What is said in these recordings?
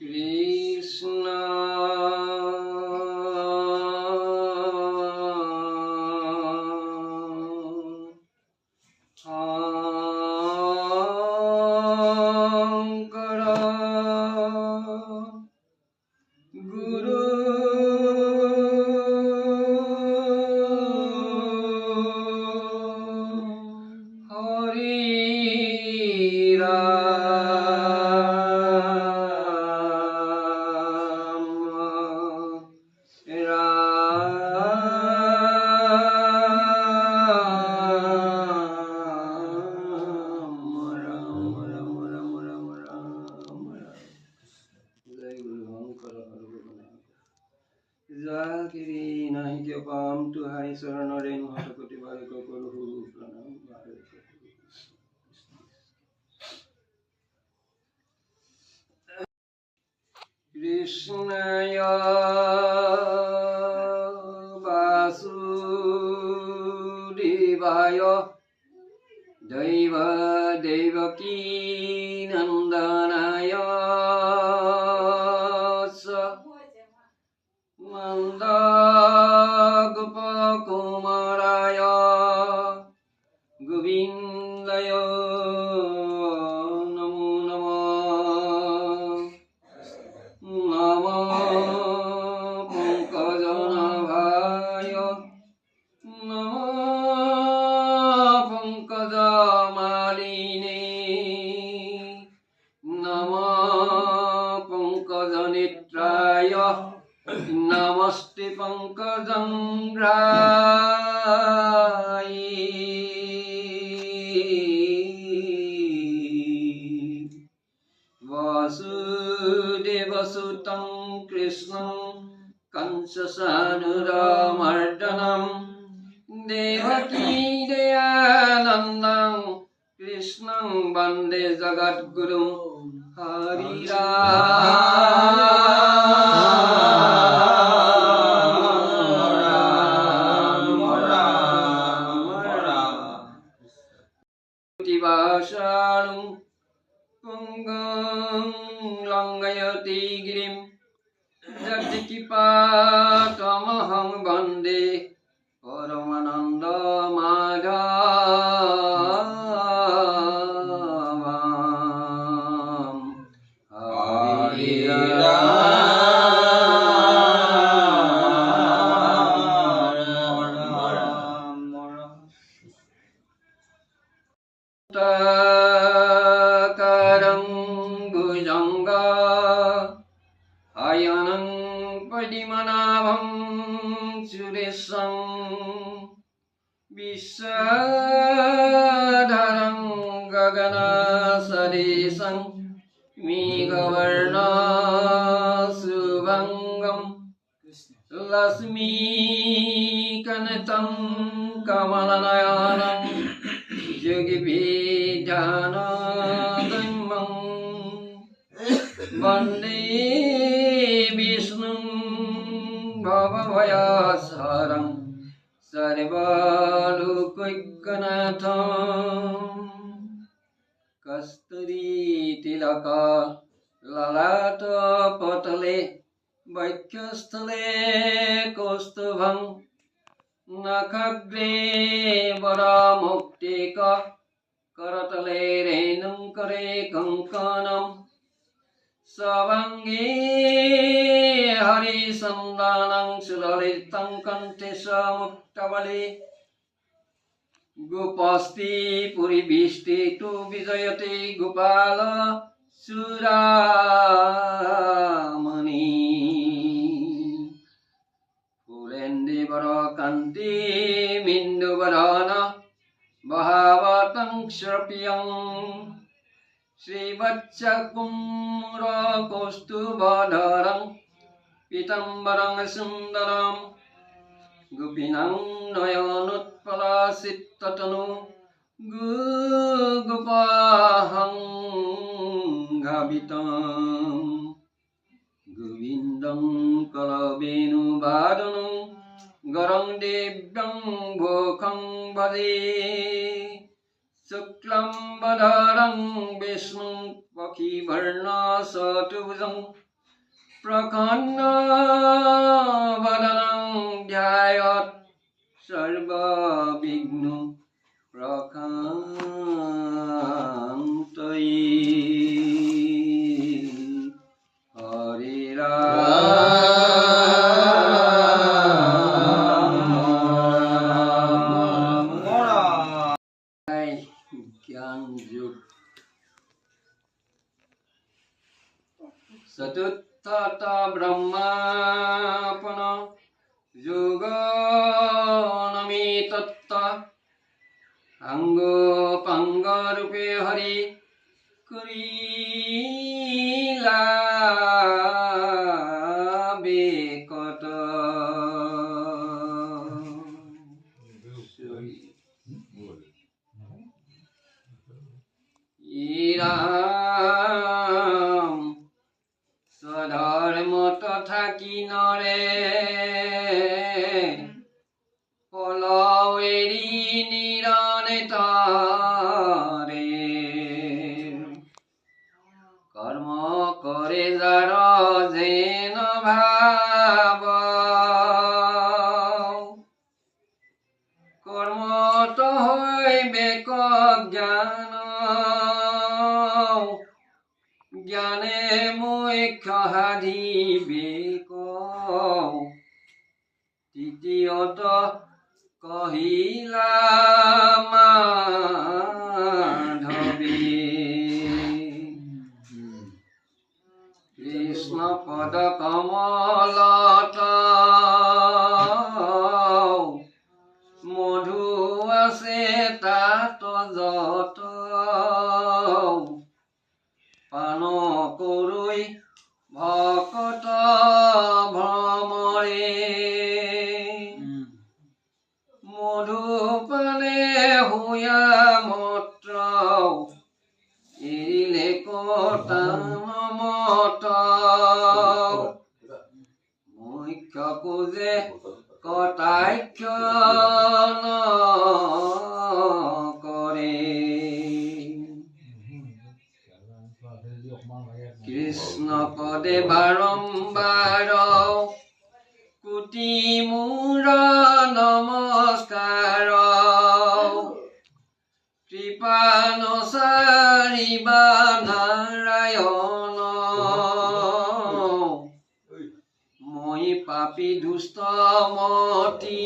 Krishna Ankara Guru Hari Zakiri nahi kya pam tu hai saranare nuhata koti bhai ko kuru pranam bhai Krishnaya Vasudevaya Daiva Devaki Nandanaya Nanda Gopakumaraya Govindaya Namo Namah Namah Pankajanabhaya Namah Pankajamaline Namah Pankajanitraya Namaste Pankajam Rai Vasudevasutam Krishnam Kansasanuramardanam Devaki Dayanandam Krishnam Bande Jagadguru Hari Vashalu Pungam Langayati Girim Jatikipatamaham Bande Paramananda Madhavam Hari Takaram Bhujanga Ayanam Padimanabham Suresam Visadharam Gagana Sadesam Megavarna Subhangam Lasmi Kanatam Kamalanayanam Jagibhidhana Dhammam Vande Vishnu Bhavavayasaram Sarvalokikanatham Kasturi Tilaka Lalata Patale Vaikyasthale Kostubham Nakagre Varamuktika Karatale Renam Kare Kankanam Savange Hari Sandanang Sulalitam Kantesa Muktavale Gopasti Puri Bishti Tu Vijayate Gopala Suramani Pulende Barakanti Mindu Varana Bhavatang Shrapyam Sri Vachakumura Kostubhadharam Pitambarang Sundaram Gopinam Nayanutpalasitatanu Gopahang Gavitam Govindam Kalavenu Badanam Garang Devyam Bhokam Bhade Suklam Badaram Vishnu Pakhi Varna Satuvajam प्रखन्न वदनं ध्यायत् सर्वविघ्न प्रशान्तये हरे ज्ञान युग चतुर्थ ब्रह्मापन योग नमितत्त अंग पंग रूपे हरि करिला बेकत राम स्वधर्म तथा किनरे पलवेरी निरने तारे कर्म करे जार जेन भाव कर्म तो हइबेक ज्ञान ज्ञाने मोक्ष साधिबेक तृतीयत कहिला माधवे कृष्ण पद कमलत मधु আছে তাত যত পান করই ভকত ভ্রমরে মধু পানে হুয়া মত্ৰ এৰিলে কটান মত মুখ্য কোজে কটাক্ষ কৰে কৃষ্ণ পদে বাৰম্বাৰ কোটি মূৰ নমস্কাৰ কৃপা নচাৰিবা নাৰায়ণ মই পাপী দুষ্ট মতি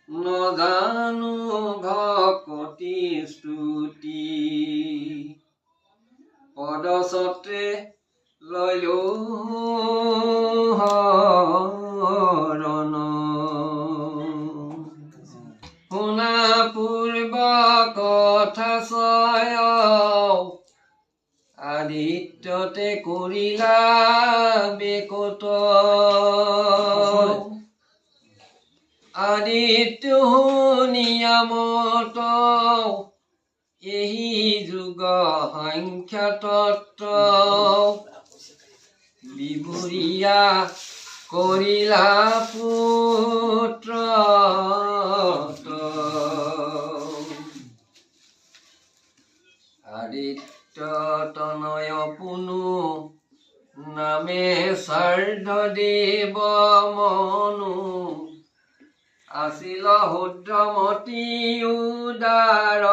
নজানো ভকতি স্তুতি পদচতে লয়ো হৰণ শুনা পূৰ্ব কথা চয় আদিত্যতে কৰিলা বেকত আদিত্য নিয়ামত এহি যুগ সংখ্যা তত্ত্ব বিবুৰীয়া কৰিলা পুত্ৰ আদিত্য তনয় পুনু নামে সাৰ্ধ দেৱ মনু আছিল শুদ্ধমতি উদাৰ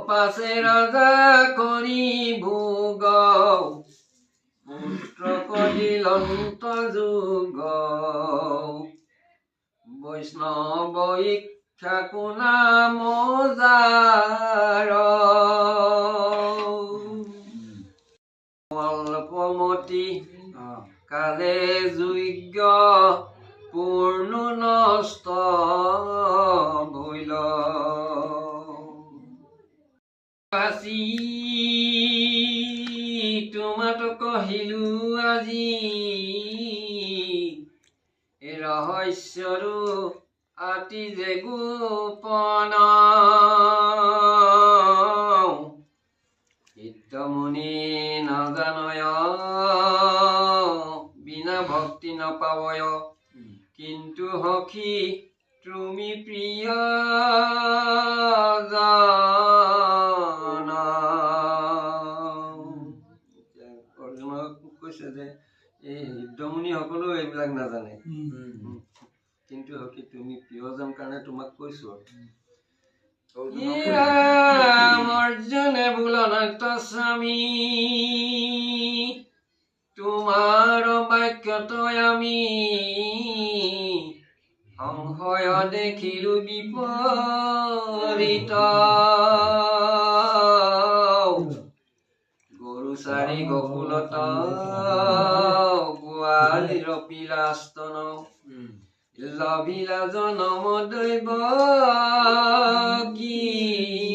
পাছে ৰজা কৰি ভোগ পুত্ৰ কদিলন্ত যুগ বৈষ্ণৱ ইচ্ছা কোনা মজাৰ অল্পমতি কালে যোগ্য পূৰ্ণ নষ্ট ভৈল আসি তোমাতো কহিলো আজি ৰহস্যৰো আতি যে গোপন চিত্তমুনি নজানয় বিনা ভক্তি নপাবয় কিন্তু সখী তুমি প্ৰিয় জানা কৈছে যে এই সিদ্ধমুনিসকলেও এইবিলাক নাজানে, কিন্তু কি তুমি প্ৰিয়জন কাৰণে তোমাক কৈছো। অৰ্জুনে বোলনাথ স্বামী তোমাৰ বাক্যতই আমি সংশয় দেখিলো বিপৰীত, গৰু চাৰি গকুলত গোৱালিৰ পিলাস্তন, লভিলা জনম দৈৱ গীত,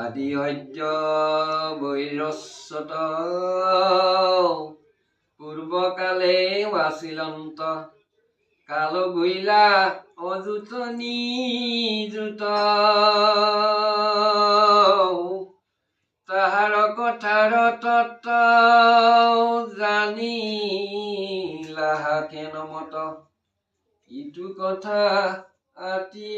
আদি অদ্য বৈৰস্বত পূৰ্বকালে বাচিলন্ত, কাল গৈলা অযুত নিযুত, তাহাৰ কথাৰ তত্ত্ব জানিলাহা কেন মত, ইটো কথা অতি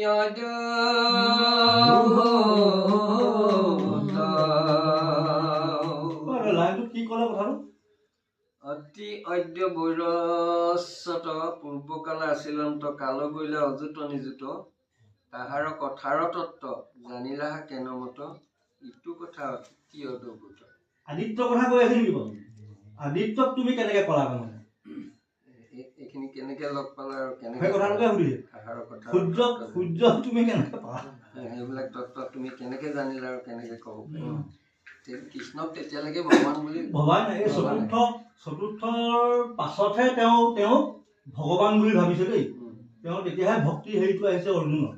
অতি অদ্য বৈৰস্বত পূৰ্বকালে আছিলন্ত, কাল গৈলা অযুত নিযুত, তাহাৰ কথাৰ তত্ত্ব জানিলাহা কেন মত, ইটো কথা অতি অদ্ভুত। আদিত্য কথা কৈ আছে নেকি? আদিত্যক তুমি কেনেকে পালা? এইখিনি কেনেকে লগ পালা আৰু কেনেকে সূৰ্য তুমি কেনেকে পালা, সেইবিলাক তত্ত্ব তুমি কেনেকে জানিলা আৰু কেনেকে ক'ব পাৰিবা? কৃষ্ণক তেতিয়ালৈকে ভগৱান বুলি ভবা নাই। এই চতুৰ্থৰ পাছতহে তেওঁ ভগৱান বুলি ভাবিছে দেই। তেওঁ তেতিয়াহে ভক্তি হেৰিটো আহিছে অৰ্জুনৰ,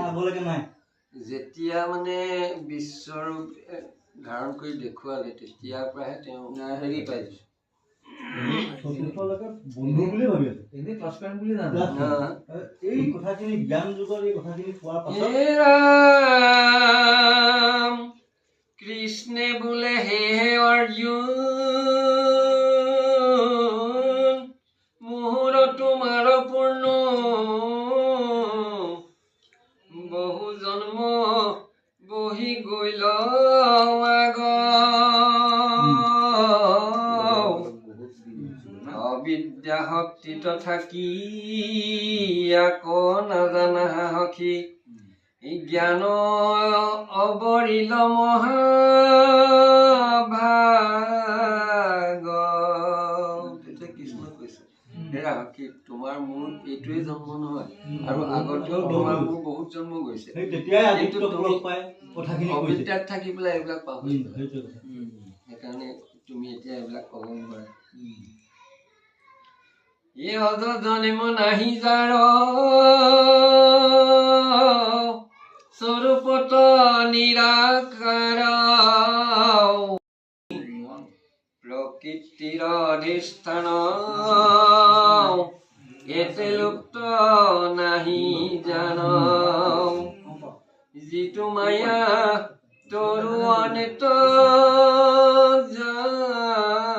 আগলৈকে নাই। যেতিয়া মানে বিশ্বৰূপ ধাৰণ কৰি দেখুৱালে তেতিয়াৰ পৰাহে তেওঁ হেৰি পাইছে, চতুৰ্থলৈকে বন্ধু বুলি ভাবি আছে, এনেই ক্লাছমেট বুলি জানে। এই কথাখিনি জ্ঞান যুগৰ এই কথাখিনি পোৱাৰ পাছত কৃষ্ণে বোলে হে অৰ্জুন, মোহৰ তোমাৰ পূৰ্ণ বহু জন্ম বহি গৈল আগ, অবিদ্যা শক্তিত থাকি আকৌ নাজানা সখী, জ্ঞান অবৰিল মহাভাগ। তেতিয়া কৃষ্ণ কৈছে, হেৰা সখী, তোমাৰ মোৰ এইটোৱে জন্ম নহয়, আৰু আগতেও তোমাৰ মোৰ বহুত জন্ম গৈছে, কিন্তু তুমি অবিদ্যাত থাকি পেলাই এইবিলাক পাহৰিলা, সেইকাৰণে তুমি এতিয়া এইবিলাক ক'ব নোৱাৰা। এই অজনিম নাহি যাৰ স্বৰূপত নিৰাকাৰ, প্ৰকৃতিৰ অধিষ্ঠান এতে লুপ্ত নাহি জান, যিটো মায়া তৰু অনিত জামি,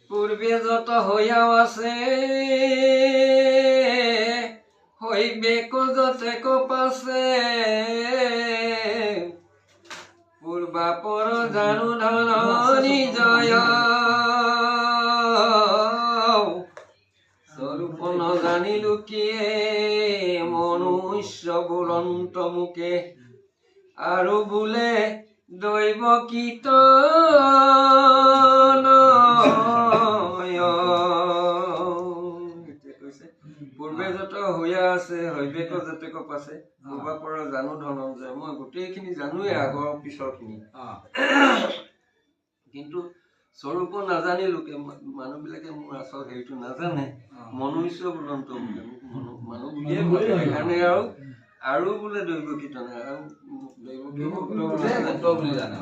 পূৰ্বে যত হইয়াও আছে হইবেক যতেক পাছে, পূৰ্বাপৰ জানো ধন নিজয়, স্বৰূপ নজানিলো কিয়ে মনুষ্য বোলন্ত মুকে, আৰু বোলে দৈৱ কীৰ্তন। পূৰ্বে যত হৈয়া আছে হৈবেক যতেক পাছে, পূৰ্বাপৰ জানো ধনঞ্জয়, মই গোটেইখিনি জানোৱে আগৰ পিছৰ খিনি, কিন্তু স্বৰূপ নাজানিলো, মানুহ বিলাকে মোৰ আচল হেৰিটো নাজানে, মনুষ্য বোলন্ত বোলে, মানুহ বুলিয়ে ভাবে, সেইকাৰণে আৰু বোলে দৈৱ কীৰ্তন, আৰু দৈৱ কীৰ্তন বুলি জানে।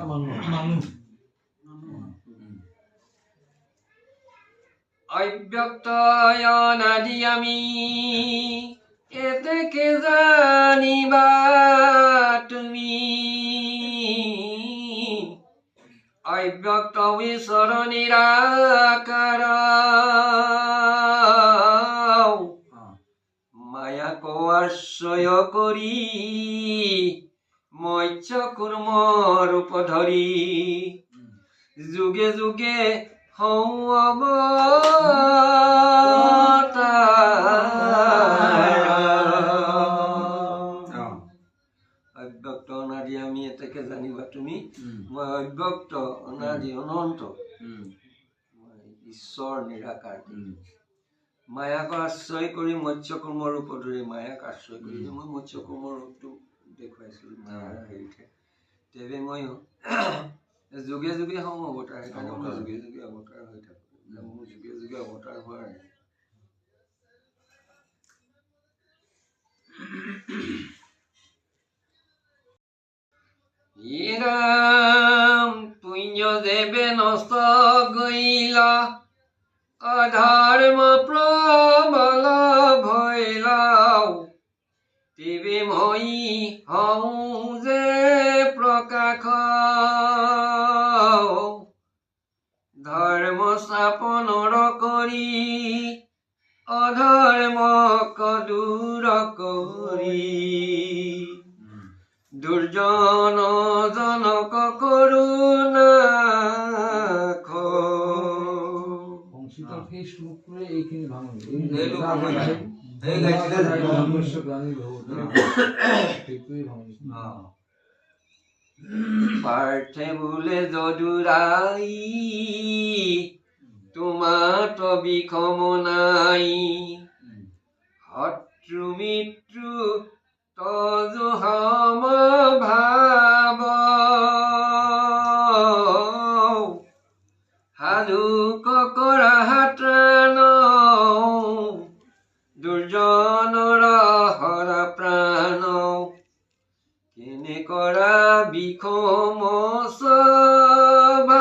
অব্যক্ত অনাদি আমি এতেকে জানিবা তুমি, অব্যক্ত ঈশ্বৰ নিৰাকাৰ, মায়া মায়াক আশ্ৰয় কৰি মৎস্য কুৰ্ম ৰূপ ধৰি যুগে যুগে হওঁ অব্যক্ত অনাদি আমি এটাকে জানিবা তুমি মই অব্যক্ত অনাদি অনন্ত ঈশ্বৰ নিৰাকাৰ মায়াক আশ্ৰয় কৰি মৎস্য কুৰ্ম ৰূপ ধৰি মায়াক আশ্ৰয় কৰি মই মৎস্য কুৰ্ম ৰূপটো দেখুৱাইছিলোঁ মায়াৰ হেৰিতে তেৱে মই যুগে যুগে হওঁ অৱতাৰ সেইকাৰণে মই যুগে যুগে অৱতাৰ হৈ থাকোঁ মোৰ যুগে যুগে অৱতাৰ হোৱাৰ নাই ইৰাম পুণ্য দেৱে নষ্ট গৈলা অধৰ্ম প্ৰবল ভৈলাও তেৱে মই হওঁ যে প্ৰকাশ ধৰ্ম স্থাপনৰ কৰি অধৰ্মক দূৰ কৰি দুৰ্জন জনক কৰোণা সেই শ্লোকটোৱে এইখিনি ভাঙনি পাৰ্থে বোলে যদুৰাই তোমাত বিষম নাই শত্ৰু মিত্ৰু তজু সম ভাব সাধুক কৰা হাতান দুৰ্জনৰ হৰা প্ৰাণ কেনে কৰা বিষম স্বভাৱ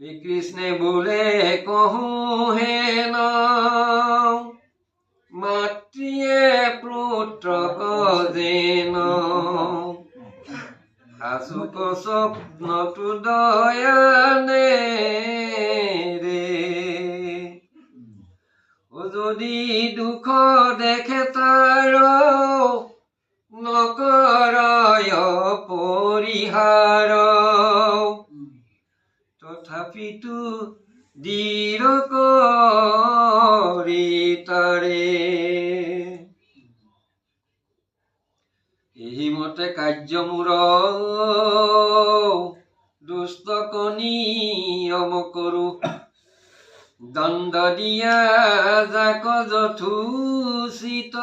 শ্ৰীকৃষ্ণে বোলে কহোঁ হেন মাতৃয়ে পুত্ৰক যেন আচুক স্বপ্নটো দয়ানে ৰে যদি দুখ দেখে তাৰ নকৰয় পৰিহাৰ তথাপিতো দৃঢ় কৰি তাৰে এই মতে কাৰ্য মূৰ দুষ্টক নিয়ম কৰো দণ্ড দিয়া যাক যথোচিত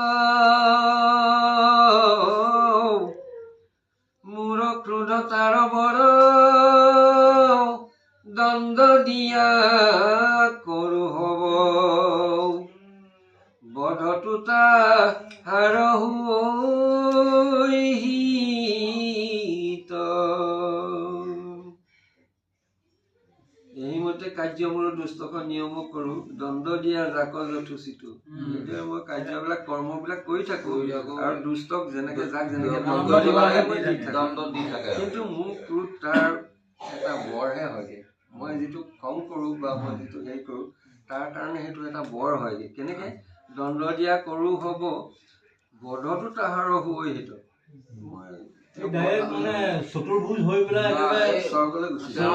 মোৰ ক্ৰোধতাৰ বৰ দণ্ড দিয়া কৰো হব বধটো তাহাৰ হিত এইমতে কাৰ্য মোৰ দুষ্টক নিয়ম কৰো দণ্ড দিয়া যাক যথোচিত এতিয়া মই কাৰ্যবিলাক কৰ্মবিলাক কৰি থাকো আৰু দুষ্টক যেনেকে যাক যেনেকে দণ্ড দি থাকে কিন্তু মোৰ ক্ৰোধ তাৰ এটা বৰহে হয়গে মই যিটো খং কৰো বা মই যিটো হেৰি কৰো তাৰ কাৰণে সেইটো এটা বৰ হয়গে কেনেকে দণ্ড দিয়া কৰো হব বধটো তাহাৰ হিত মানে চতুৰ্ভুজ হৈ পেলাই স্বৰ্গলৈ গুচি যায়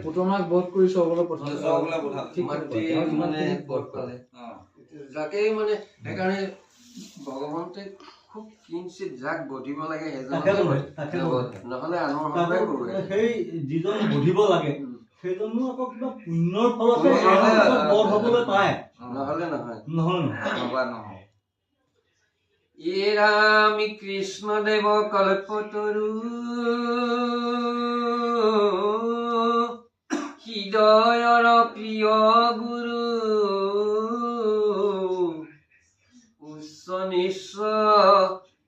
পুতনাক বধ কৰি স্বৰ্গলৈ পঠালে মানে বধ পালে যাকেই মানে সেইকাৰণে ভগৱন্তে খুব কিঞ্চিত যাক বধিব লাগে নহলে আনৰ হকে কৰোঁ সেই যিজন বধিব লাগে সেইজনো আকৌ কিবা পুণ্যৰ ফলত বধ হবলৈ পায় নহলে নহয় নহয় ইৰামি কৃষ্ণদেৱ কল্পতৰু হৃদয়ৰ প্ৰিয় গুৰু উচ্চ নিশ্চ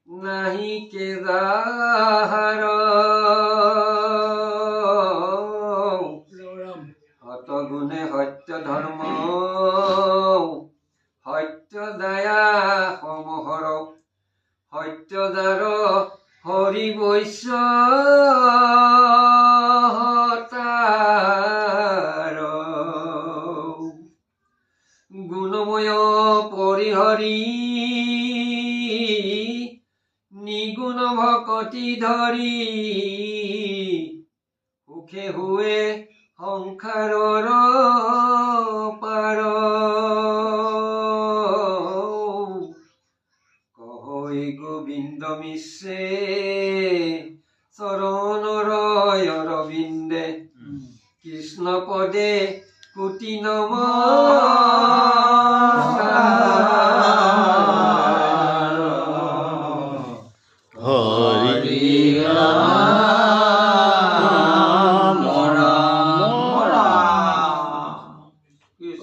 নাহি কে যাহাৰ হতগুণে সত্য ধৰ্ম সত্য দয়া সমহৰ সত্যজাৰ হৰি বৈশ্য গুণময় পৰিহৰি নিগুণ ভকতি ধৰি সুখে হুৱে সংসাৰৰ পাৰ কহৈ গোবিন্দ মিশ্ৰে চৰণৰ অৰবিন্দে কৃষ্ণ পদে কোটি নমঃ